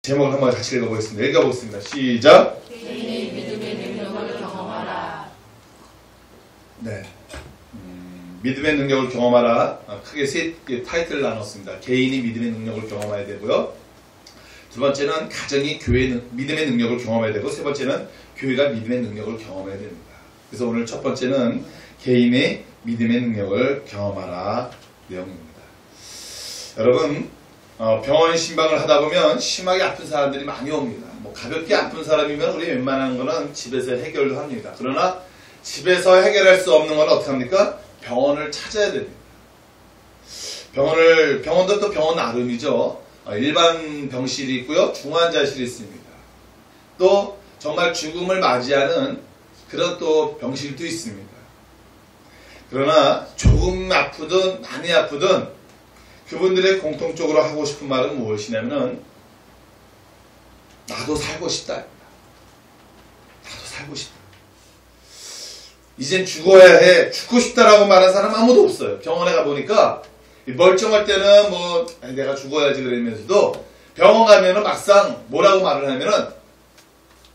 제목을 한번 같이 읽어보겠습니다. 읽어보겠습니다. 시작! 개인이 믿음의 능력을 경험하라. 네. 믿음의 능력을 경험하라. 크게 세 타이틀을 나눴습니다. 개인이 믿음의 능력을 경험해야 되고요. 두 번째는 가정이 믿음의 능력을 경험해야 되고, 세 번째는 교회가 믿음의 능력을 경험해야 됩니다. 그래서 오늘 첫 번째는 개인의 믿음의 능력을 경험하라 내용입니다. 여러분, 병원 신방을 하다 보면 심하게 아픈 사람들이 많이 옵니다. 뭐 가볍게 아픈 사람이면 우리 웬만한 거는 집에서 해결도 합니다. 그러나 집에서 해결할 수 없는 건 어떻게 합니까? 병원을 찾아야 됩니다. 병원도 또 병원 나름이죠. 일반 병실이 있고요. 중환자실이 있습니다. 또 정말 죽음을 맞이하는 그런 또 병실도 있습니다. 그러나 조금 아프든 많이 아프든 그분들의 공통적으로 하고 싶은 말은 무엇이냐면은 나도 살고 싶다. 나도 살고 싶다. 이젠 죽어야 해. 죽고 싶다라고 말하는 사람 아무도 없어요. 병원에 가보니까 멀쩡할 때는 뭐 내가 죽어야지 그러면서도 병원 가면은 막상 뭐라고 말을 하면은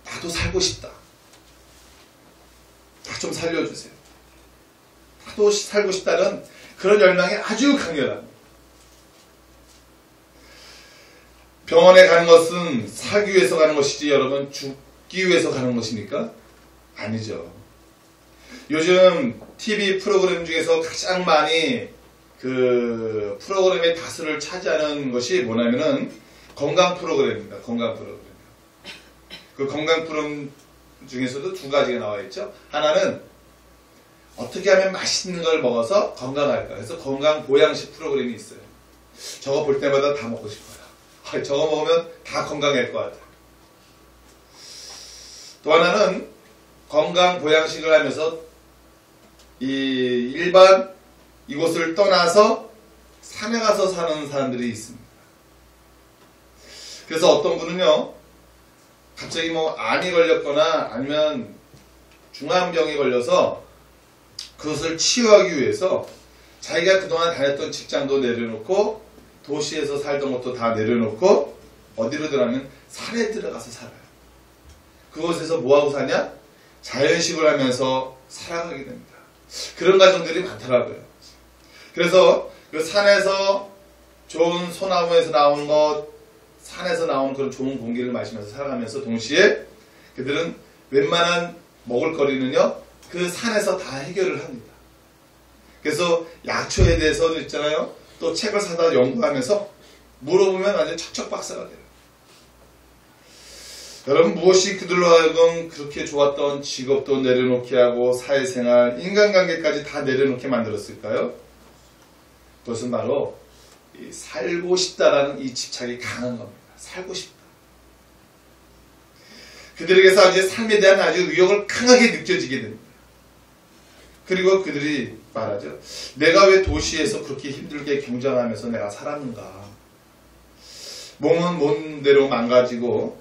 나도 살고 싶다. 나 좀 살려주세요. 나도 살고 싶다는 그런 열망이 아주 강렬합니다. 병원에 가는 것은 살기 위해서 가는 것이지 여러분 죽기 위해서 가는 것입니까? 아니죠. 요즘 TV 프로그램 중에서 가장 많이 그 프로그램의 다수를 차지하는 것이 뭐냐면은 건강 프로그램입니다. 건강 프로그램. 그 건강 프로그램 중에서도 두 가지가 나와 있죠. 하나는 어떻게 하면 맛있는 걸 먹어서 건강할까. 그래서 건강 보양식 프로그램이 있어요. 저거 볼 때마다 다 먹고 싶어요. 저거 먹으면 다 건강할 것 같아요. 또 하나는 건강 보양식을 하면서 일반 이곳을 떠나서 산에 가서 사는 사람들이 있습니다. 그래서 어떤 분은요, 갑자기 뭐 암이 걸렸거나 아니면 중암병이 걸려서 그것을 치유하기 위해서 자기가 그동안 다녔던 직장도 내려놓고 도시에서 살던 것도 다 내려놓고 어디로 들어가면 산에 들어가서 살아요. 그곳에서 뭐하고 사냐? 자연식을 하면서 살아가게 됩니다. 그런 가정들이 많더라고요. 그래서 그 산에서 좋은 소나무에서 나오는 것, 산에서 나오는 그런 좋은 공기를 마시면서 살아가면서 동시에 그들은 웬만한 먹을거리는요, 그 산에서 다 해결을 합니다. 그래서 약초에 대해서도 있잖아요. 또 책을 사다 연구하면서 물어보면 완전 척척 박사가 돼요. 여러분, 무엇이 그들로 하여금 그렇게 좋았던 직업도 내려놓게 하고 사회생활, 인간관계까지 다 내려놓게 만들었을까요? 그것은 바로 살고 싶다라는 이 집착이 강한 겁니다. 살고 싶다. 그들에게서 아주 삶에 대한 아주 의욕을 강하게 느껴지게 됩니다. 그리고 그들이 말하죠. 내가 왜 도시에서 그렇게 힘들게 경쟁하면서 내가 살았는가. 몸은 몸대로 망가지고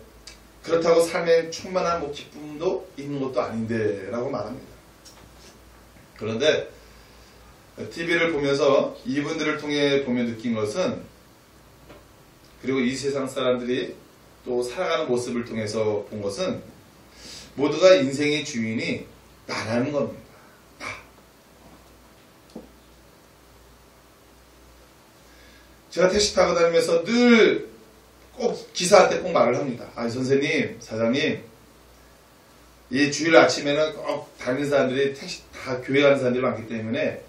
그렇다고 삶에 충만한 뭐 기쁨도 있는 것도 아닌데 라고 말합니다. 그런데 TV를 보면서 이분들을 통해 보며 느낀 것은, 그리고 이 세상 사람들이 또 살아가는 모습을 통해서 본 것은 모두가 인생의 주인이 나라는 겁니다. 제가 택시 타고 다니면서 늘 꼭 기사한테 꼭 말을 합니다. 선생님, 사장님, 이 주일 아침에는 꼭 다니는 사람들이 택시 다 교회 가는 사람들이 많기 때문에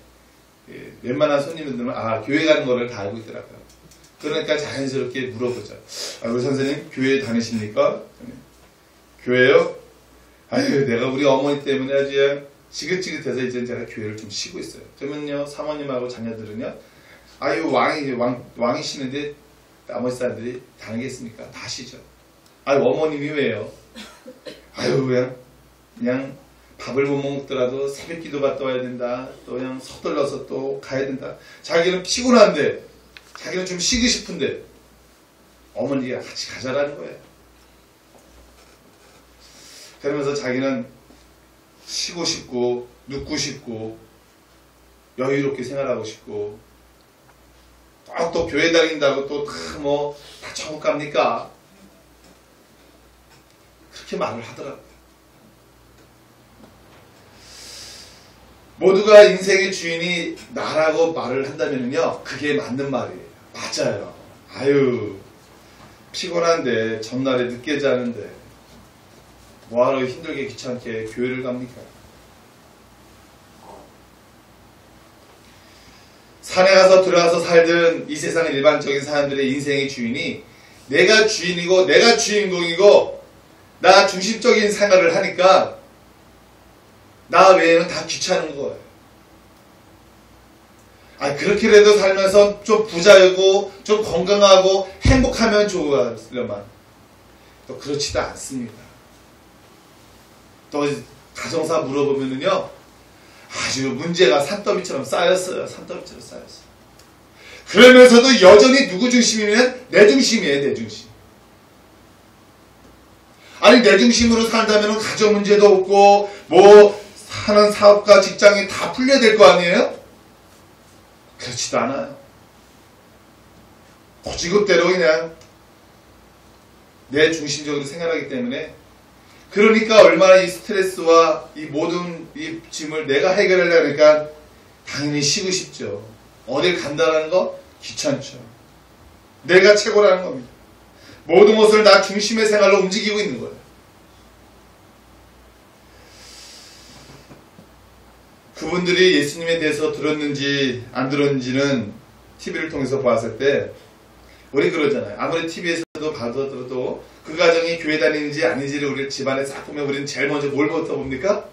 웬만한 손님들은 교회 가는 거를 다 알고 있더라고요. 그러니까 자연스럽게 물어보죠. 우리 선생님 교회 다니십니까? 교회요? 내가 우리 어머니 때문에 아주 지긋지긋해서 이제 제가 교회를 좀 쉬고 있어요. 그러면요, 사모님하고 자녀들은요, 왕이시는데 나머지 사람들이 다니겠습니까? 다 쉬죠. 어머님이 왜요? 그냥 밥을 못 먹더라도 새벽 기도 갔다 와야 된다. 또 그냥 서둘러서 또 가야 된다. 자기는 피곤한데, 자기는 좀 쉬고 싶은데, 어머니가 같이 가자라는 거예요. 그러면서 자기는 쉬고 싶고, 눕고 싶고, 여유롭게 생활하고 싶고, 또 교회 다닌다고 또 다 천국 갑니까? 그렇게 말을 하더라고요. 모두가 인생의 주인이 나라고 말을 한다면요, 그게 맞는 말이에요. 맞아요. 아유, 피곤한데 전날에 늦게 자는데 뭐하러 힘들게 귀찮게 교회를 갑니까? 산에 가서 들어가서 살던 이 세상 일반적인 사람들의 인생의 주인이 내가 주인이고 내가 주인공이고 나 중심적인 생활을 하니까 나 외에는 다 귀찮은 거예요. 그렇게라도 살면서 좀 부자이고 좀 건강하고 행복하면 좋으려만 또 그렇지도 않습니다. 또 가정사 물어보면은요, 아주 문제가 산더미처럼 쌓였어요. 산더미처럼 쌓였어요. 그러면서도 여전히 누구 중심이면 내 중심이에요. 내 중심. 아니 내 중심으로 살다면 가정 문제도 없고 뭐 하는 사업과 직장이 다 풀려야 될 거 아니에요? 그렇지도 않아요. 고지급대로 그냥 내 중심적으로 생활하기 때문에, 그러니까 얼마나 이 스트레스와 이 모든 이 짐을 내가 해결하려고 하니까 당연히 쉬고 싶죠. 어딜 간다는 거 귀찮죠. 내가 최고라는 겁니다. 모든 것을 나 중심의 생활로 움직이고 있는 거예요. 그분들이 예수님에 대해서 들었는지 안 들었는지는 TV를 통해서 봤을 때 우리 그러잖아요. 아무리 TV에서도 봐도 그 가정이 교회 다니는지 아닌지를 우리 집안에 싹 보면 우리는 제일 먼저 뭘부터 봅니까?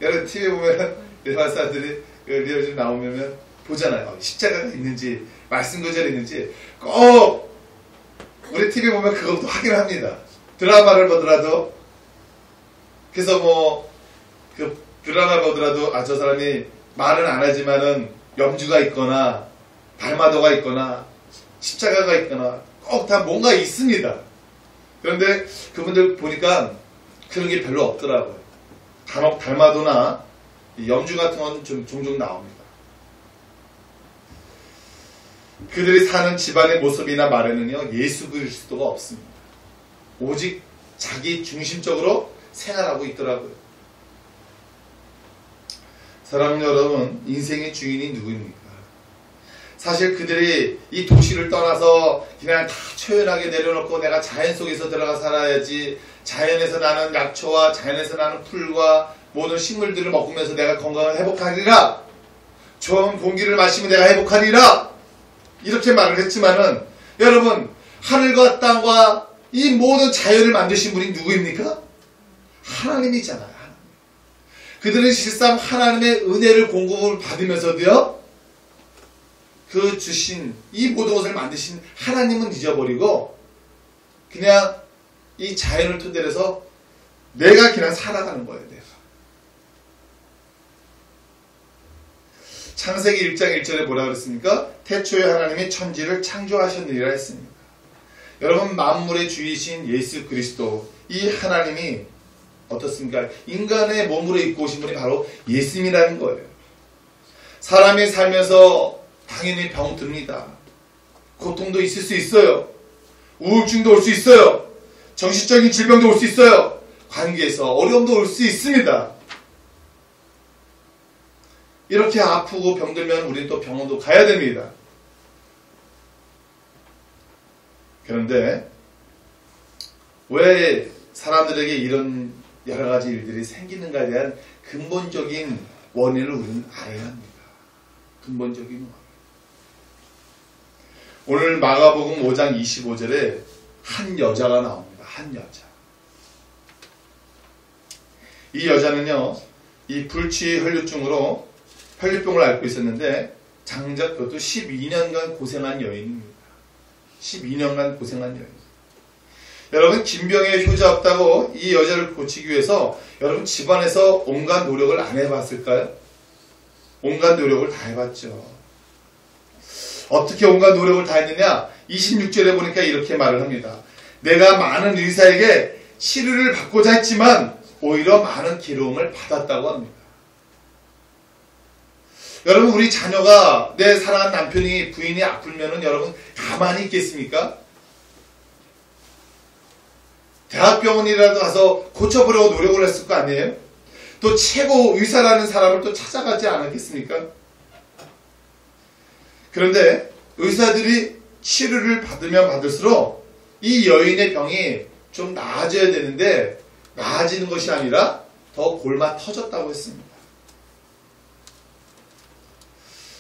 여러분 TV에 보면 일반 사람들이 리얼 나오면 보잖아요. 십자가가 있는지 말씀 구절이 있는지 꼭 우리 TV 보면 그것도 확인을 합니다. 드라마를 보더라도. 그래서 뭐 드라마 보더라도 저 사람이 말은 안 하지만은 염주가 있거나 달마도가 있거나 십자가가 있거나 꼭 다 뭔가 있습니다. 그런데 그분들 보니까 그런 게 별로 없더라고요. 간혹 달마도나 염주 같은 건 좀 종종 나옵니다. 그들이 사는 집안의 모습이나 말에는요, 예수 그리스도가 없습니다. 오직 자기 중심적으로 생활하고 있더라고요. 사랑하는 여러분, 인생의 주인이 누구입니까? 사실 그들이 이 도시를 떠나서 그냥 다 초연하게 내려놓고 내가 자연 속에서 들어가 살아야지, 자연에서 나는 약초와 자연에서 나는 풀과 모든 식물들을 먹으면서 내가 건강을 회복하리라, 좋은 공기를 마시면 내가 회복하리라, 이렇게 말을 했지만은 여러분, 하늘과 땅과 이 모든 자연을 만드신 분이 누구입니까? 하나님이잖아요. 그들은 실상 하나님의 은혜를 공급을 받으면서도요, 그 주신 이 모든 것을 만드신 하나님은 잊어버리고 그냥 이 자연을 토대로 해서 내가 그냥 살아가는 거예요. 내가. 창세기 1장 1절에 뭐라 그랬습니까? 태초에 하나님이 천지를 창조하셨느니라 했습니다. 여러분, 만물의 주이신 예수 그리스도, 이 하나님이 어떻습니까? 인간의 몸으로 입고 오신 분이 바로 예수님이라는 거예요. 사람이 살면서 당연히 병 듭니다. 고통도 있을 수 있어요. 우울증도 올 수 있어요. 정신적인 질병도 올 수 있어요. 관계에서 어려움도 올 수 있습니다. 이렇게 아프고 병들면 우리는 또 병원도 가야 됩니다. 그런데 왜 사람들에게 이런 여러 가지 일들이 생기는가에 대한 근본적인 원인을 우리는 알아야 합니다. 근본적인 원인. 오늘 마가복음 5장 25절에 한 여자가 나옵니다. 한 여자. 이 여자는요, 이 불치 혈류증으로 혈류병을 앓고 있었는데 장작 그것도 12년간 고생한 여인입니다. 12년간 고생한 여인. 여러분, 김병에 효자 없다고 이 여자를 고치기 위해서 여러분 집안에서 온갖 노력을 안 해봤을까요? 온갖 노력을 다 해봤죠. 어떻게 온갖 노력을 다 했느냐? 26절에 보니까 이렇게 말을 합니다. 내가 많은 의사에게 치료를 받고자 했지만 오히려 많은 괴로움을 받았다고 합니다. 여러분, 우리 자녀가, 내 사랑하는 남편이, 부인이 아프면은 여러분 가만히 있겠습니까? 대학병원이라도 가서 고쳐보려고 노력을 했을 거 아니에요? 또 최고 의사라는 사람을 또 찾아가지 않았겠습니까? 그런데 의사들이 치료를 받으면 받을수록 이 여인의 병이 좀 나아져야 되는데 나아지는 것이 아니라 더 골마 터졌다고 했습니다.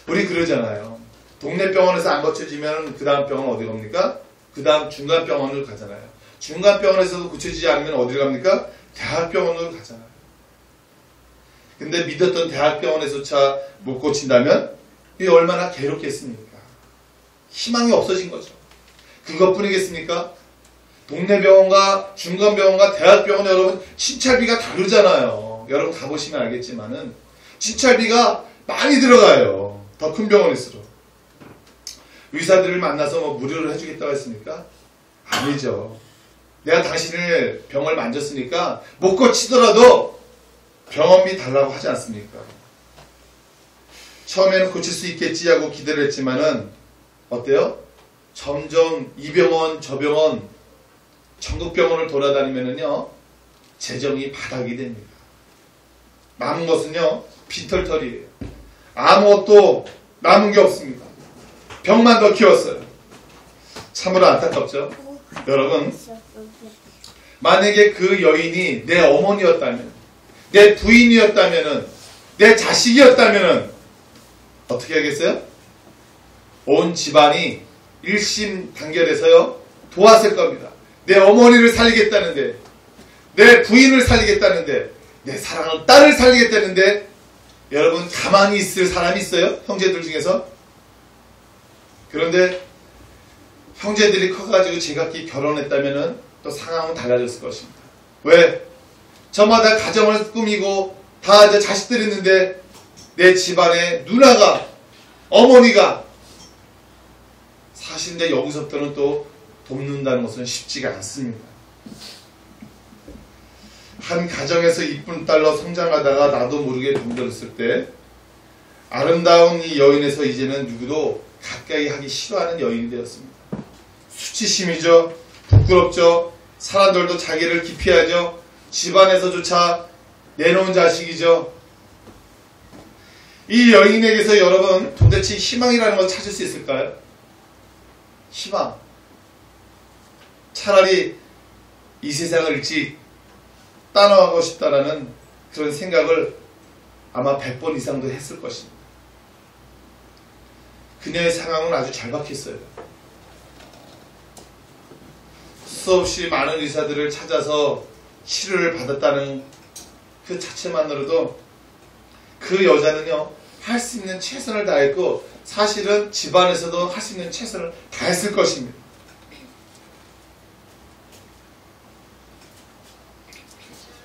우리 그러잖아요. 동네 병원에서 안 고쳐지면 그 다음 병원 어디 갑니까? 그 다음 중간병원을 가잖아요. 중간병원에서도 고쳐지지 않으면 어디를 갑니까? 대학병원으로 가잖아요. 근데 믿었던 대학병원에서차 못 고친다면 이게 얼마나 괴롭겠습니까? 희망이 없어진 거죠. 그것뿐이겠습니까? 동네 병원과 중간병원과 대학병원 여러분 진찰비가 다르잖아요. 여러분 가보시면 알겠지만은 진찰비가 많이 들어가요. 더 큰 병원일수록. 의사들을 만나서 뭐 무료로 해주겠다고 했습니까? 아니죠. 내가 당신을 병을 만졌으니까 못 고치더라도 병원비 달라고 하지 않습니까? 처음에는 고칠 수 있겠지 하고 기대를 했지만은 어때요? 점점 이 병원 저 병원 전국 병원을 돌아다니면은요 재정이 바닥이 됩니다. 남은 것은요 빈털털이에요. 아무것도 남은 게 없습니다. 병만 더 키웠어요. 참으로 안타깝죠? 여러분 만약에 그 여인이 내 어머니였다면 내 부인이었다면 내 자식이었다면 어떻게 하겠어요? 온 집안이 일심단결해서요 도왔을 겁니다. 내 어머니를 살리겠다는데 내 부인을 살리겠다는데 내 사랑하는 딸을 살리겠다는데 여러분 가만히 있을 사람이 있어요? 형제들 중에서? 그런데 형제들이 커가지고 제각기 결혼했다면 또 상황은 달라졌을 것입니다. 왜? 저마다 가정을 꾸미고 다 이제 자식들이 있는데 내 집안에 누나가 어머니가 사실 이제 여기서부터는 또 돕는다는 것은 쉽지가 않습니다. 한 가정에서 이쁜 딸로 성장하다가 나도 모르게 병들었을 때 아름다운 이 여인에서 이제는 누구도 가까이 하기 싫어하는 여인이 되었습니다. 수치심이죠. 부끄럽죠. 사람들도 자기를 기피하죠. 집안에서조차 내놓은 자식이죠. 이 여인에게서 여러분 도대체 희망이라는 걸 찾을 수 있을까요? 희망. 차라리 이 세상을 일찍 떠나가고 싶다라는 그런 생각을 아마 100번 이상도 했을 것입니다. 그녀의 상황은 아주 잘 박혔어요. 수없이 많은 의사들을 찾아서 치료를 받았다는 그 자체만으로도 그 여자는요 할 수 있는 최선을 다했고 사실은 집안에서도 할 수 있는 최선을 다했을 것입니다.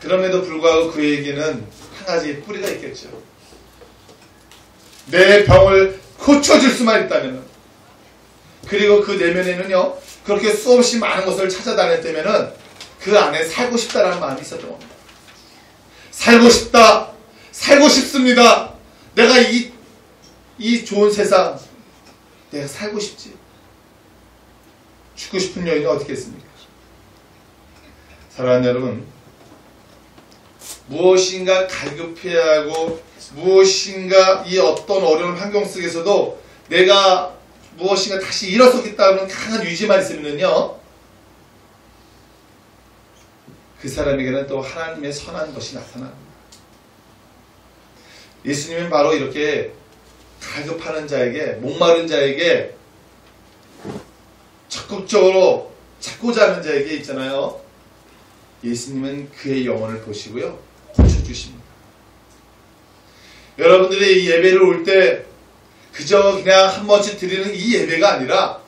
그럼에도 불구하고 그에게는 한 가지 뿌리가 있겠죠. 내 병을 고쳐줄 수만 있다면 그리고 그 내면에는요 그렇게 수없이 많은 것을 찾아다녔다면 그 안에 살고 싶다라는 마음이 있었던 겁니다. 살고 싶다. 살고 싶습니다. 내가 이 좋은 세상 내가 살고 싶지. 죽고 싶은 여인은 어떻게 했습니까? 사랑하는 여러분 무엇인가 갈급해야 하고 무엇인가 이 어떤 어려운 환경 속에서도 내가 무엇인가 다시 일어서겠다는 강한 의지만 있으면요 그 사람에게는 또 하나님의 선한 것이 나타납니다. 예수님은 바로 이렇게 갈급하는 자에게 목마른 자에게 적극적으로 찾고자 하는 자에게 있잖아요. 예수님은 그의 영혼을 보시고요 고쳐주십니다. 여러분들이 이 예배를 올 때 그저 그냥 한 번씩 드리는 이 예배가 아니라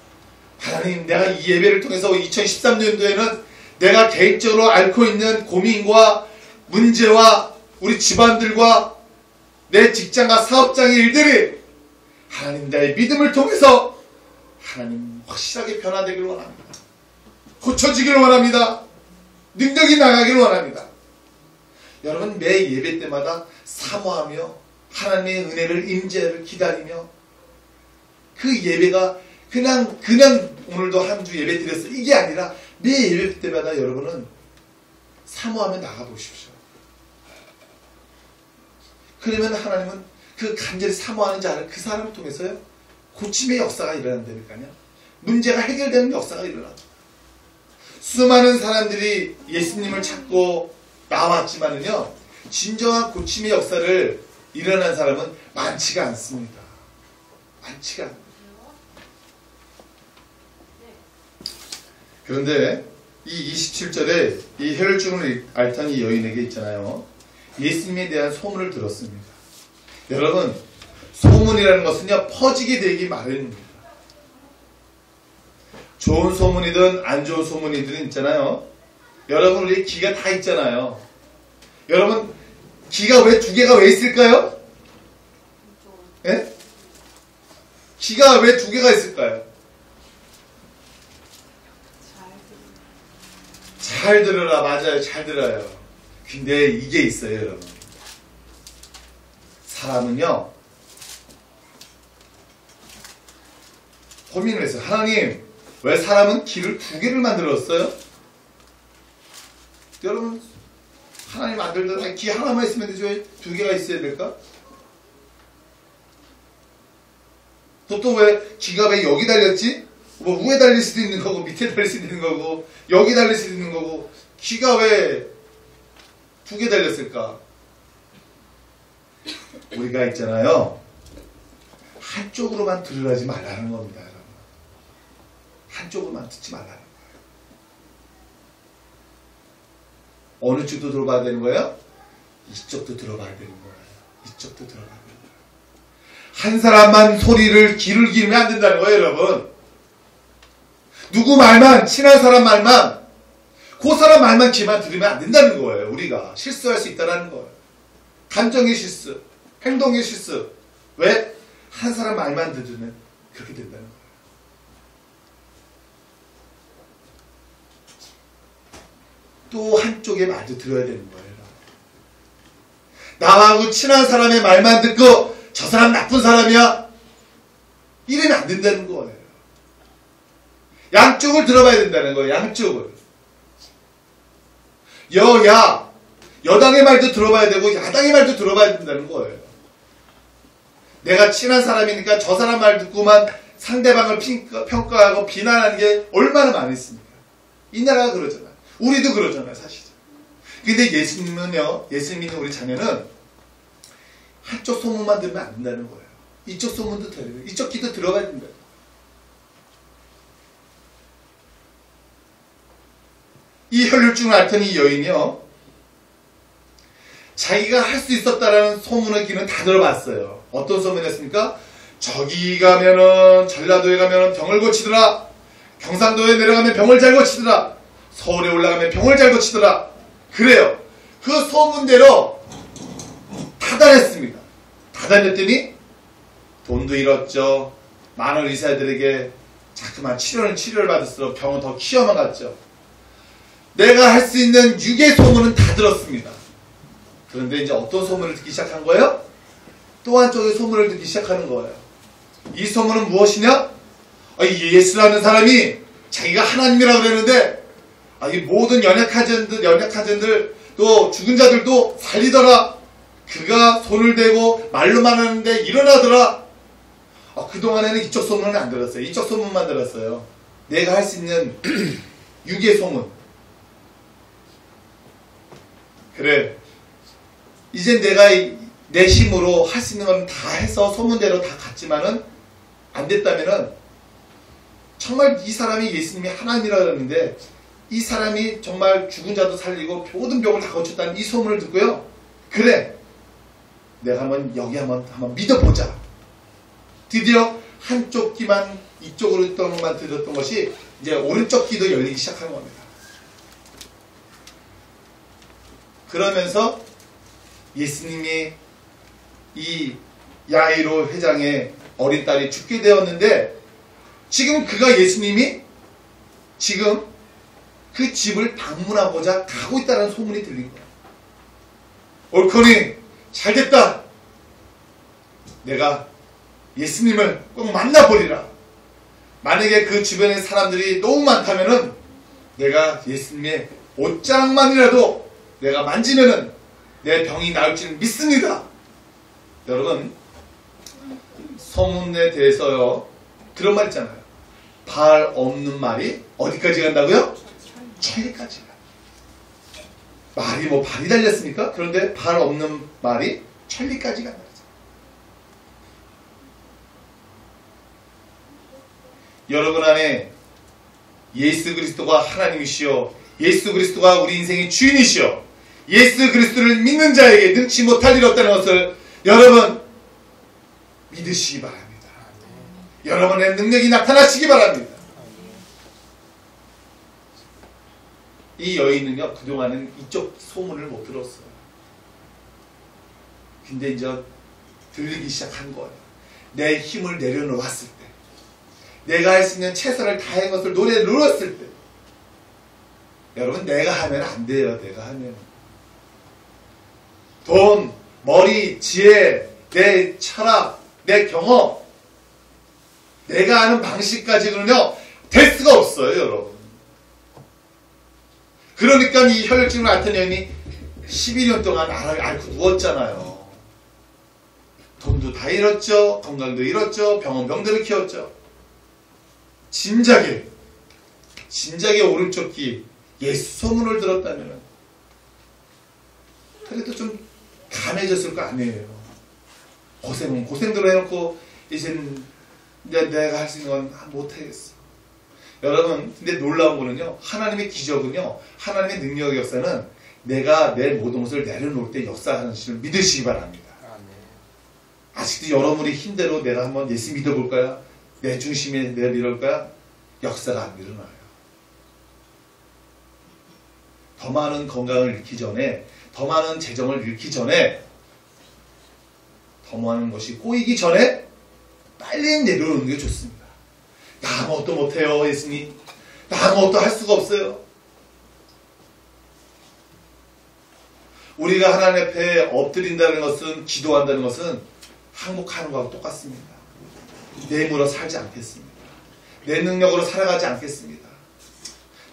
하나님 내가 이 예배를 통해서 2013년도에는 내가 개인적으로 앓고 있는 고민과 문제와 우리 집안들과 내 직장과 사업장의 일들이 하나님 나의 믿음을 통해서 하나님 확실하게 변화되기를 원합니다. 고쳐지기를 원합니다. 능력이 나가기를 원합니다. 여러분 매 예배 때마다 사모하며 하나님의 은혜를 임재를 기다리며 그 예배가 그냥 오늘도 한 주 예배 드렸어 이게 아니라 매 예배 때마다 여러분은 사모하며 나가보십시오. 그러면 하나님은 그 간절히 사모하는 자를 그 사람을 통해서요 고침의 역사가 일어난다니까요. 문제가 해결되는 역사가 일어납니다. 수많은 사람들이 예수님을 찾고 나왔지만은요 진정한 고침의 역사를 일어난 사람은 많지가 않습니다. 많지가 않습니다. 그런데 이 27절에 이 혈증을 앓던 이 여인에게 있잖아요. 예수님에 대한 소문을 들었습니다. 여러분, 소문이라는 것은요, 퍼지게 되기 마련입니다. 좋은 소문이든 안 좋은 소문이든 있잖아요. 여러분, 우리 귀가 다 있잖아요. 여러분, 귀가 왜 두 개가 왜 있을까요? 예? 귀가 왜 두 개가 있을까요? 잘 들어라. 맞아요. 잘 들어요. 근데 이게 있어요, 여러분. 사람은요, 고민을 했어요. 하나님, 왜 사람은 귀를 두 개를 만들었어요? 여러분, 하나님 만들던 귀 하나만 있으면 되죠. 왜 두 개가 있어야 될까? 또 왜 귀가 왜 여기 달렸지? 뭐 위에 달릴 수도 있는 거고 밑에 달릴 수도 있는 거고 여기 달릴 수도 있는 거고 귀가 왜 두 개 달렸을까? 우리가 있잖아요. 한쪽으로만 들으라지 말라는 겁니다. 여러분. 한쪽으로만 듣지 말라는 거예요. 어느 쪽도 들어봐야 되는 거예요? 이쪽도 들어봐야 되는 거예요. 이쪽도 들어봐야 되는 거예요. 한 사람만 소리를 귀를 기르면 안 된다는 거예요, 여러분. 누구 말만, 친한 사람 말만, 그 사람 말만 귀만 들으면 안 된다는 거예요. 우리가 실수할 수 있다는 거예요. 감정의 실수, 행동의 실수. 왜? 한 사람 말만 들으면 그렇게 된다는 거예요. 또 한쪽에 말도 들어야 되는 거예요. 나하고 친한 사람의 말만 듣고 저 사람 나쁜 사람이야? 이러면 안 된다는 거예요. 양쪽을 들어봐야 된다는 거예요. 양쪽을. 여당의 말도 들어봐야 되고 야당의 말도 들어봐야 된다는 거예요. 내가 친한 사람이니까 저 사람 말 듣고만 상대방을 평가하고 비난하는 게 얼마나 많이 있습니까? 이 나라가 그러잖아요. 우리도 그러잖아요, 사실. 근데 예수님은요, 예수님 믿는 우리 자녀는 한쪽 소문만 들으면 안 된다는 거예요. 이쪽 소문도 들어야 돼요. 이쪽 귀도 들어가야 된다. 이 혈류증을 앓던 이 여인이요, 자기가 할 수 있었다라는 소문의 귀는 다 들어봤어요. 어떤 소문이었습니까? 저기 가면은, 전라도에 가면은 병을 고치더라. 경상도에 내려가면 병을 잘 고치더라. 서울에 올라가면 병을 잘 고치더라. 그래요. 그 소문대로 다 다녔습니다. 다 다녔더니 돈도 잃었죠. 많은 의사들에게 자꾸만 치료를 받을수록 병은 더 키워만 갔죠. 내가 할 수 있는 6의 소문은 다 들었습니다. 그런데 이제 어떤 소문을 듣기 시작한 거예요? 또 한쪽의 소문을 듣기 시작하는 거예요. 이 소문은 무엇이냐? 예수라는 사람이 자기가 하나님이라고 그랬는데 이 모든 연약한 자들 또 죽은 자들도 살리더라. 그가 손을 대고 말로만 하는데 일어나더라. 그동안에는 이쪽 소문은 안 들었어요. 이쪽 소문만 들었어요. 내가 할 수 있는 6의 소문. 그래. 이제 내가 내 힘으로 할 수 있는 건 다 해서 소문대로 다 갔지만은 안 됐다면은 정말 이 사람이 예수님이 하나님이라고 그러는데 이 사람이 정말 죽은 자도 살리고 모든 병을 다 고쳤다는 이 소문을 듣고요. 그래. 내가 여기 한번 믿어보자. 드디어 한쪽 귀만 이쪽으로 있던 것만 들었던 것이 이제 오른쪽 귀도 열리기 시작하는 겁니다. 그러면서 예수님이 이 야이로 회장의 어린 딸이 죽게 되었는데 지금 그가 예수님이 지금 그 집을 방문하고자 가고 있다는 소문이 들린 거예요. 옳거니 잘됐다. 내가 예수님을 꼭 만나보리라. 만약에 그 주변에 사람들이 너무 많다면은 내가 예수님의 옷장만이라도 내가 만지면은 내 병이 나을 줄 믿습니다. 여러분, 소문에 대해서요, 그런 말 있잖아요. 발 없는 말이 어디까지 간다고요? 천리까지 가요. 말이 뭐 발이 달렸습니까? 그런데 발 없는 말이 천리까지 간다. 여러분 안에 예수 그리스도가 하나님이시여, 예수 그리스도가 우리 인생의 주인이시여, 예수 그리스도를 믿는 자에게 능치 못할 일 없다는 것을 여러분 믿으시기 바랍니다. 여러분의 능력이 나타나시기 바랍니다. 이 여인은요, 그동안은 이쪽 소문을 못 들었어요. 근데 이제 들리기 시작한 거예요. 내 힘을 내려놓았을 때, 내가 할 수 있는 최선을 다한 것을 노래에 눌렀을 때, 여러분, 내가 하면 안 돼요. 내가 하면 돈, 머리, 지혜, 내 철학, 내 경험, 내가 아는 방식까지는요 될 수가 없어요, 여러분. 그러니까 이 혈액증을 앓던 여인이 12년 동안 앓고 누웠잖아요. 돈도 다 잃었죠. 건강도 잃었죠. 병들을 키웠죠. 진작에 오른쪽 귀 예수 소문을 들었다면 그래도 좀 감해졌을 거 아니에요. 고생들을 해놓고 이젠 내가 할 수 있는 건 못하겠어. 여러분, 근데 놀라운 거는요, 하나님의 기적은요, 하나님의 능력의 역사는 내가 내 모든 것을 내려놓을 때 역사하는 것을 믿으시기 바랍니다. 아직도 여러분이 힘대로 내가 한번 예수 믿어볼까요? 내 중심에 내가 밀어볼까요? 역사가 안 일어나요. 더 많은 건강을 잃기 전에, 더 많은 재정을 잃기 전에, 더 많은 것이 꼬이기 전에 빨리 내려오는 게 좋습니다. 나 아무것도 못해요, 예수님. 나 아무것도 할 수가 없어요. 우리가 하나님 앞에 엎드린다는 것은, 기도한다는 것은 항복하는 것과 똑같습니다. 내 힘으로 살지 않겠습니다. 내 능력으로 살아가지 않겠습니다.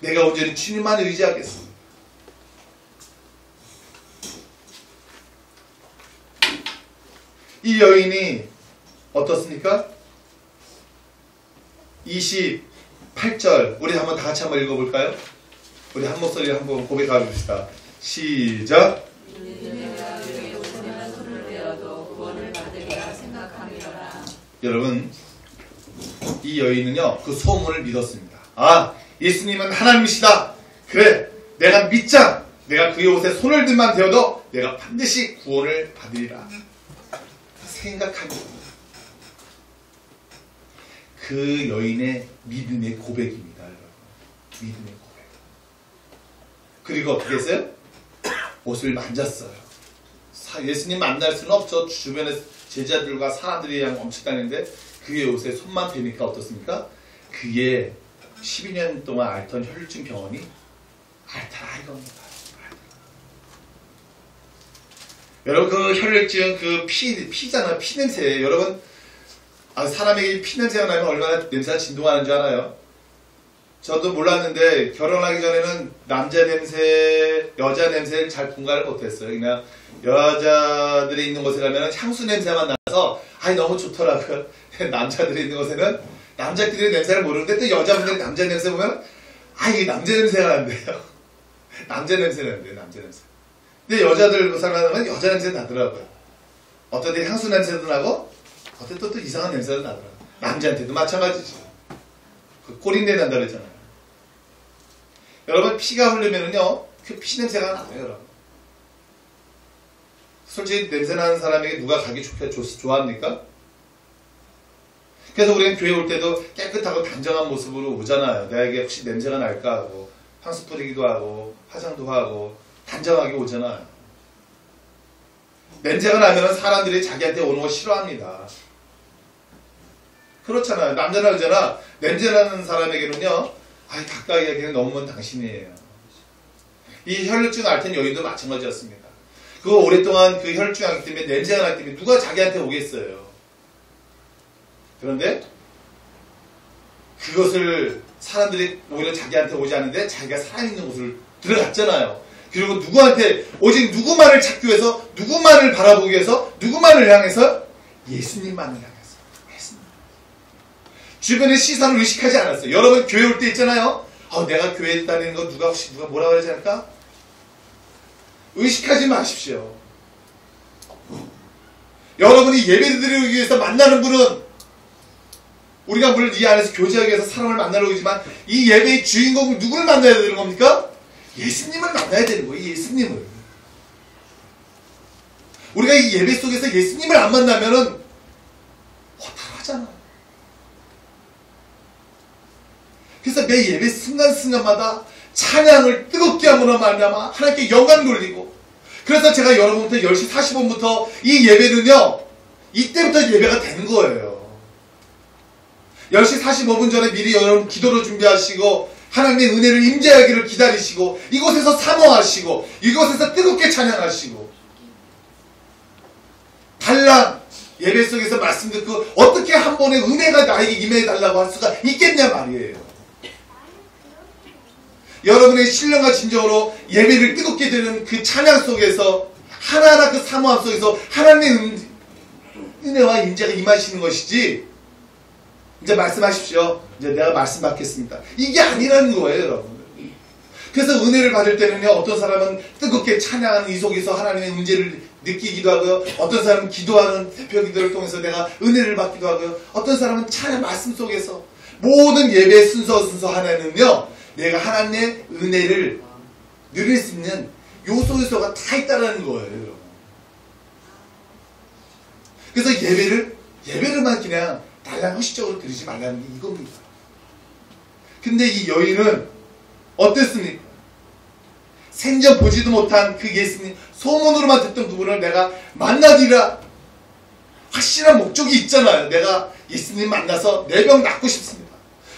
내가 온전히 주님만 의지하겠습니다. 이 여인이 어떻습니까? 28절 우리 한번 다 같이 한번 읽어볼까요? 우리 한 목소리 한번 고백해 봅시다. 시작. 여러분, 이 여인은요 그 소문을 믿었습니다. 아, 예수님은 하나님이시다. 그래, 내가 믿자. 내가 그의 옷에 손을 들만 대어도 내가 반드시 구원을 받으리라 생각합니다. 그 여인의 믿음의 고백입니다. 여러분, 믿음의 고백. 그리고 어떻게 했어요? 옷을 만졌어요. 예수님 만날 수는 없죠. 주변에 제자들과 사람들이 엄청 다니는데 그의 옷에 손만 대니까 어떻습니까? 그의 12년 동안 앓던 혈증 병원이 앓더라 이겁니다. 여러분, 그 혈액증, 그 피잖아요. 피 냄새. 여러분, 사람에게 피 냄새가 나면 얼마나 냄새가 진동하는 줄 알아요? 저도 몰랐는데, 결혼하기 전에는 남자 냄새, 여자 냄새를 잘 분간을 못했어요. 그냥 여자들이 있는 곳에 가면 향수 냄새만 나서, 너무 좋더라고요. 남자들이 있는 곳에는 남자끼리 냄새를 모르는데, 또 여자분들이 남자 냄새 보면, 이게 남자 냄새가 난대요. 남자 냄새 나는데요, 남자 냄새. 근데 여자들 살아가면 여자 냄새 나더라고요. 어떤 때 향수 냄새도 나고, 어떤 때 또 이상한 냄새도 나더라고요. 남자한테도 마찬가지죠. 그 꼬린내 난다 그랬잖아요. 여러분, 피가 흐르면은요, 그 피 냄새가 나요, 여러분. 솔직히 냄새 나는 사람에게 누가 가기 좋아합니까? 그래서 우리는 교회 올 때도 깨끗하고 단정한 모습으로 오잖아요. 내가 혹시 냄새가 날까 하고, 향수 뿌리기도 하고, 화장도 하고, 단정하게 오잖아요. 냄새가 나면 사람들이 자기한테 오는 거 싫어합니다. 그렇잖아요. 남자나 여자나 냄새 나는 사람에게는요, 가까이 하기는 너무 먼 당신이에요. 이 혈증 앓던 여인도 마찬가지였습니다. 그거 오랫동안 그 혈증 앓기 때문에 냄새가 나기 때문에 누가 자기한테 오겠어요. 그런데 그것을 사람들이 오히려 자기한테 오지 않는데 자기가 살아있는 곳을 들어갔잖아요. 그리고 누구한테 오직 누구만을 찾기 위해서, 누구만을 바라보기 위해서, 누구만을 향해서? 예수님만을 향해서. 예수님. 주변의 시선을 의식하지 않았어요. 여러분 교회 올 때 있잖아요. 내가 교회에 다니는 거 누가 뭐라 그러지 않을까? 의식하지 마십시오. 여러분이 예배 드리기 위해서 만나는 분은, 우리가 물론 이 안에서 교제하기 위해서 사람을 만나려고 하지만 이 예배의 주인공은 누구를 만나야 되는 겁니까? 예수님을 만나야 되는 거예요. 예수님을. 우리가 이 예배 속에서 예수님을 안 만나면은 허탈하잖아. 그래서 매 예배 순간순간마다 찬양을 뜨겁게 함으로 말미암아 하나님께 영광 돌리고, 그래서 제가 여러분부터 10시 40분부터 이 예배는요, 이때부터 예배가 되는 거예요. 10시 45분 전에 미리 여러분 기도로 준비하시고 하나님의 은혜를 임재하기를 기다리시고 이곳에서 사모하시고 이곳에서 뜨겁게 찬양하시고, 달랑 예배 속에서 말씀 듣고 어떻게 한 번의 은혜가 나에게 임해달라고 할 수가 있겠냐 말이에요. 여러분의 신령과 진정으로 예배를 뜨겁게 되는 그 찬양 속에서 하나하나 그 사모함 속에서 하나님의 은혜와 임재가 임하시는 것이지, 이제 말씀하십시오. 이제 내가 말씀 받겠습니다. 이게 아니라는 거예요, 여러분. 그래서 은혜를 받을 때는요, 어떤 사람은 뜨겁게 찬양하는 이 속에서 하나님의 문제를 느끼기도 하고요. 어떤 사람은 기도하는 대표 기도를 통해서 내가 은혜를 받기도 하고요. 어떤 사람은 찬양 말씀 속에서, 모든 예배 순서 하나는요, 내가 하나님의 은혜를 누릴 수 있는 요소가 다 있다는 거예요. 그래서 예배를만 그냥 달랑 형식적으로 드리지 말라는 게 이겁니다. 근데 이 여인은 어땠습니까? 생전 보지도 못한 그 예수님, 소문으로만 듣던 그분을 내가 만나리라. 확실한 목적이 있잖아요. 내가 예수님 만나서 내 병 낫고 싶습니다.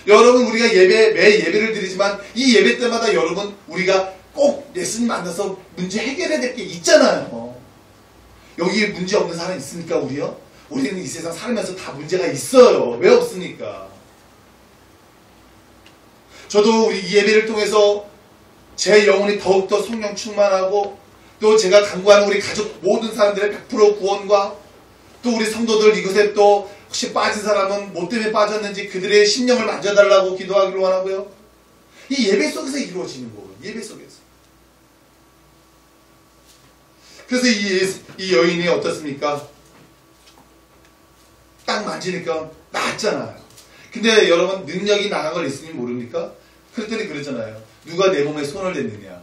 여러분, 우리가 매 예배를 드리지만 이 예배 때마다 여러분, 우리가 꼭 예수님 만나서 문제 해결해야 될 게 있잖아요. 여기 문제 없는 사람 있습니까, 우리요? 우리는 이 세상 살면서 다 문제가 있어요. 왜 없습니까? 저도 우리 이 예배를 통해서 제 영혼이 더욱더 성령 충만하고, 또 제가 간구하는 우리 가족 모든 사람들의 100% 구원과, 또 우리 성도들 이곳에 또 혹시 빠진 사람은 뭐 때문에 빠졌는지 그들의 심령을 만져달라고 기도하기로 원하고요. 이 예배 속에서 이루어지는 거예요. 예배 속에서. 그래서 이 여인이 어떻습니까? 딱 만지니까 낫잖아요. 근데 여러분, 능력이 나간 걸 예수님 모릅니까? 그랬더니 그랬잖아요. 누가 내 몸에 손을 댔느냐.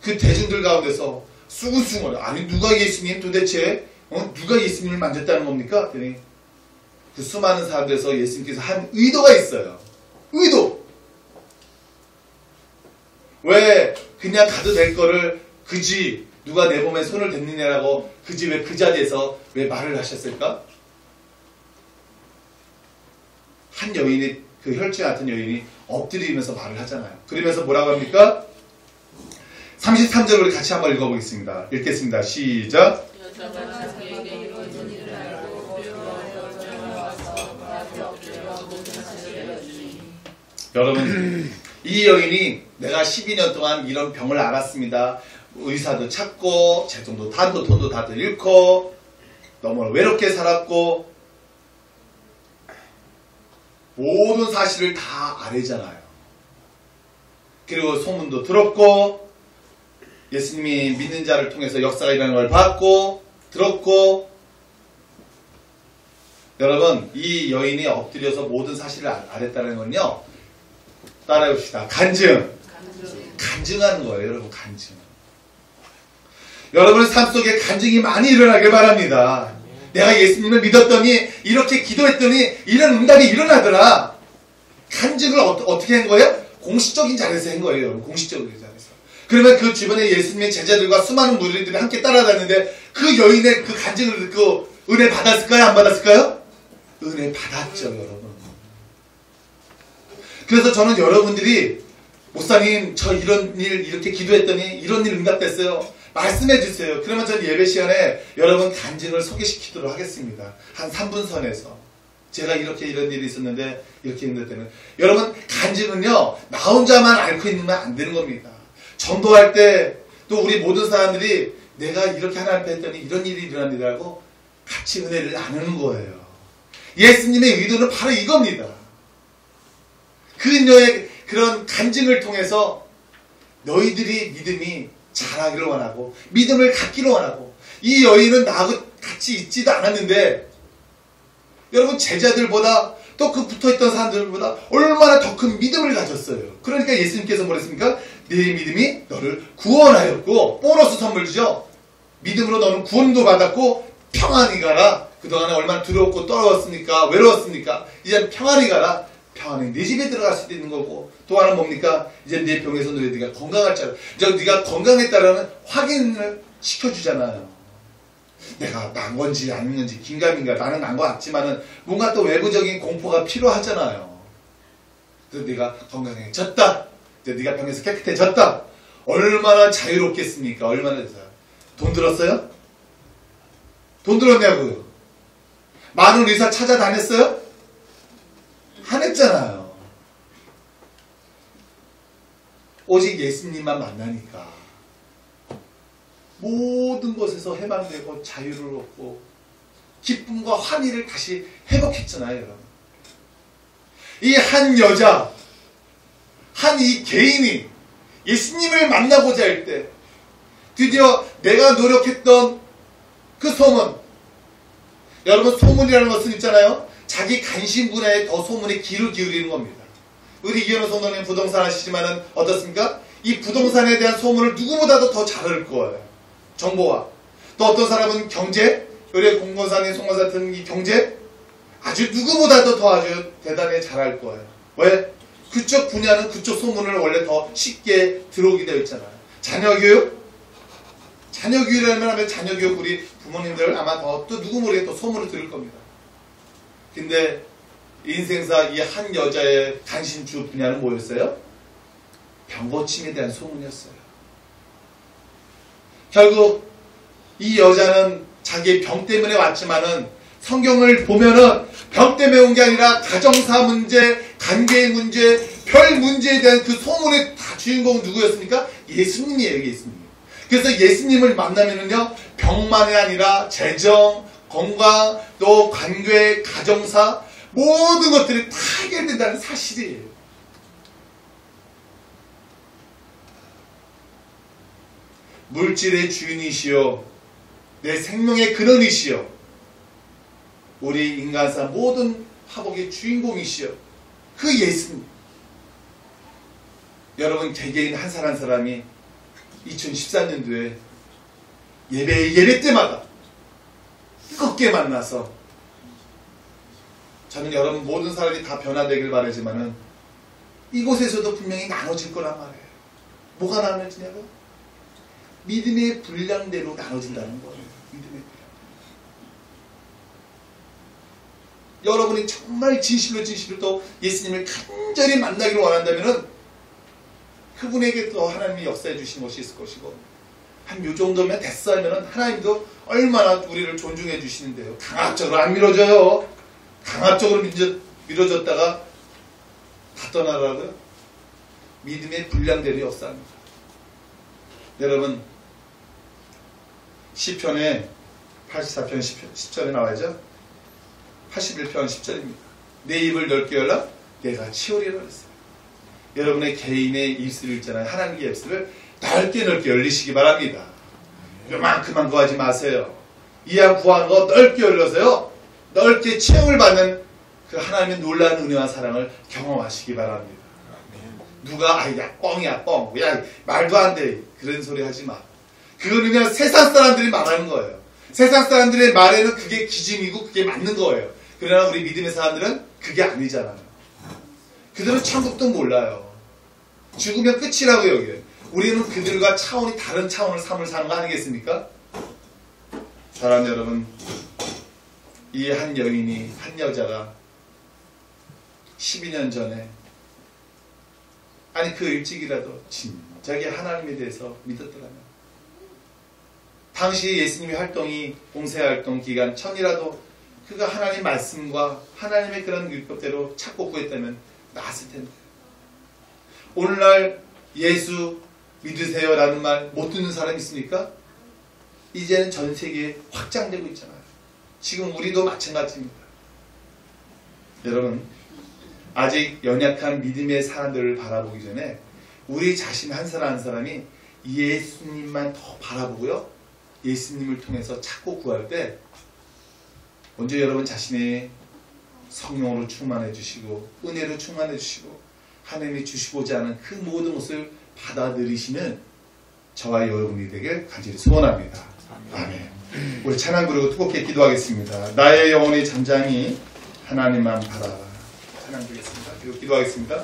그 대중들 가운데서 수군수군, 아니 누가 예수님 도대체 누가 예수님을 만졌다는 겁니까? 그랬더니 그 수많은 사람들에서 예수님께서 한 의도가 있어요. 의도. 왜 그냥 가도 될 거를 그지 누가 내 몸에 손을 댔느냐라고 그지 왜 그 자리에서 왜 말을 하셨을까? 한 여인이, 그 혈증 같은 여인이 엎드리면서 말을 하잖아요. 그러면서 뭐라고 합니까? 33절 우리 같이 한번 읽어보겠습니다. 읽겠습니다. 시작. 여러분, 이 여인이 내가 12년 동안 이런 병을 앓았습니다. 의사도 찾고 재정도 돈도 다들 잃고 너무 외롭게 살았고 모든 사실을 다 아뢰잖아요. 그리고 소문도 들었고 예수님이 믿는 자를 통해서 역사가 일어나는 걸 봤고 들었고, 여러분, 이 여인이 엎드려서 모든 사실을 아랬다는 건요, 따라해봅시다. 간증하는 거예요. 여러분, 간증. 여러분의 삶 속에 간증이 많이 일어나길 바랍니다. 내가 예수님을 믿었더니, 이렇게 기도했더니 이런 응답이 일어나더라. 간증을 어떻게 한 거예요? 공식적인 자리에서 한 거예요. 여러분, 공식적인 자리에서. 그러면 그 주변에 예수님의 제자들과 수많은 무리들이 함께 따라다녔는데 그 여인의 그 간증을 듣고 은혜 받았을까요? 안 받았을까요? 은혜 받았죠, 여러분. 그래서 저는 여러분들이 목사님, 저 이런 일 이렇게 기도했더니 이런 일 응답됐어요. 말씀해 주세요. 그러면 전 예배 시간에 여러분 간증을 소개시키도록 하겠습니다. 한 3분 선에서. 제가 이런 일이 있었는데 이렇게 했는데 여러분, 간증은요, 나 혼자만 앓고 있는 건 안 되는 겁니다. 전도할 때 또 우리 모든 사람들이 내가 이렇게 하나님 앞에 했더니 이런 일이 일어납니다라고 같이 은혜를 나누는 거예요. 예수님의 의도는 바로 이겁니다. 그녀의 그런 간증을 통해서 너희들이 믿음이 자라기를 원하고 믿음을 갖기를 원하고, 이 여인은 나하고 같이 있지도 않았는데 여러분 제자들보다 또 그 붙어있던 사람들보다 얼마나 더 큰 믿음을 가졌어요. 그러니까 예수님께서 뭐랬습니까? 네 믿음이 너를 구원하였고, 보너스 선물 주죠. 믿음으로 너는 구원도 받았고 평안히 가라. 그동안에 얼마나 두려웠고 떨어졌습니까? 외로웠습니까? 이제 평안히 가라. 평안히 네 집에 들어갈 수도 있는 거고, 또 하나는 뭡니까? 이제 네 병에서 너희가 건강할 줄 알아. 이제 네가 건강했다라는 확인을 시켜주잖아요. 내가 난 건지 아닌 건지 긴가민가, 나는 난 거 같지만은 뭔가 또 외부적인 공포가 필요하잖아요. 그래서 네가 건강해졌다. 이제 네가 병에서 깨끗해졌다. 얼마나 자유롭겠습니까? 얼마나 됐어요? 돈 들었어요? 돈 들었냐고요? 많은 의사 찾아다녔어요? 안 했잖아요. 오직 예수님만 만나니까 모든 것에서 해방되고 자유를 얻고 기쁨과 환희를 다시 회복했잖아요, 여러분. 이 한 여자, 한 이 개인이 예수님을 만나고자 할 때 드디어 내가 노력했던 그 소문, 여러분 소문이라는 것은 있잖아요, 자기 관심 분야에 더 소문에 귀를 기울이는 겁니다. 우리 이현우 성도님 부동산 하시지만은 어떻습니까? 이 부동산에 대한 소문을 누구보다도 더 잘 알 거예요. 정보와. 또 어떤 사람은 경제, 우리 공무원사님, 송원사 같은 이 경제, 아주 누구보다도 더 아주 대단히 잘 알 거예요. 왜? 그쪽 분야는 그쪽 소문을 원래 더 쉽게 들어오게 되어 있잖아요. 자녀교육? 자녀교육이라면 하면 자녀교육 우리 부모님들 아마 더 또 누구 모르게 또 소문을 들을 겁니다. 근데 인생사 이 한 여자의 관심주 분야는 뭐였어요? 병 고침에 대한 소문이었어요. 결국 이 여자는 자기의 병 때문에 왔지만은 성경을 보면은 병 때문에 온 게 아니라 가정사 문제, 관계의 문제, 별 문제에 대한 그 소문의 다 주인공은 누구였습니까? 예수님이에요, 예수님. 그래서 예수님을 만나면은요, 병만이 아니라 재정, 건강, 또 관계, 가정사, 모든 것들이 다 해결된다는 사실이에요. 물질의 주인이시여, 내 생명의 근원이시여, 우리 인간사 모든 화복의 주인공이시여, 그 예수님. 여러분 개개인 한 사람 한 사람이 2013년도에 예배 때마다 뜨겁게 만나서, 저는 여러분 모든 사람이 다 변화되길 바라지만은 이곳에서도 분명히 나눠질 거란 말이에요. 뭐가 나눠지냐고? 믿음의 분량대로 나눠진다는 거예요. 믿음의 분량. 여러분이 정말 진실로 또 예수님을 간절히 만나기를 원한다면은 그분에게 또 하나님이 역사해 주신 것이 있을 것이고, 한 요 정도면 됐어 하면은 하나님도 얼마나 우리를 존중해 주시는데요. 강압적으로 안 밀어줘요. 강압적으로 밀어줬다가 다 떠나라고요. 믿음의 분량대로 역사합니다. 여러분 시편에 84편 10절에 나와야죠. 81편 10절입니다. 내 입을 넓게 열라 내가 치우리라 그랬어요. 여러분의 개인의 입술을 있잖아요. 하나님의 입술을 넓게 열리시기 바랍니다. 요만큼만 구하지 마세요. 이왕 구하는 거 넓게 열려서요, 넓게 체험을 받는 그 하나님의 놀라운 은혜와 사랑을 경험하시기 바랍니다. 누가 야 뻥이야 뻥, 야 말도 안 돼, 그런 소리 하지 마. 그거는 그냥 세상 사람들이 말하는 거예요. 세상 사람들의 말에는 그게 기준이고 그게 맞는 거예요. 그러나 우리 믿음의 사람들은 그게 아니잖아요. 그들은 천국도 몰라요. 죽으면 끝이라고 여겨요. 우리는 그들과 차원이 다른 차원을 삶을 사는 거 아니겠습니까? 사랑하는 여러분, 이 한 여인이, 한 여자가 12년 전에, 아니 그 일찍이라도 진작에 하나님에 대해서 믿었더라면, 당시 예수님의 활동이 봉쇄활동 기간 전이라도 그가 하나님 말씀과 하나님의 그런 율법대로 찾고 구했다면 나았을 텐데, 오늘날 예수 믿으세요 라는 말 못 듣는 사람 있습니까? 이제는 전 세계에 확장되고 있잖아요. 지금 우리도 마찬가지입니다. 여러분, 아직 연약한 믿음의 사람들을 바라보기 전에 우리 자신 한 사람 한 사람이 예수님만 더 바라보고요, 예수님을 통해서 찾고 구할 때 먼저 여러분 자신의 성령으로 충만해 주시고 은혜로 충만해 주시고 하나님이 주시고자 하는 그 모든 것을 받아들이시는 저와 여러분이 되길 간절히 소원합니다. 아멘. 우리 찬양 부르고 뜨겁게 기도하겠습니다. 나의 영혼이 잠잠히 하나님만 바라라. 찬양 부르겠습니다. 그리고 기도하겠습니다.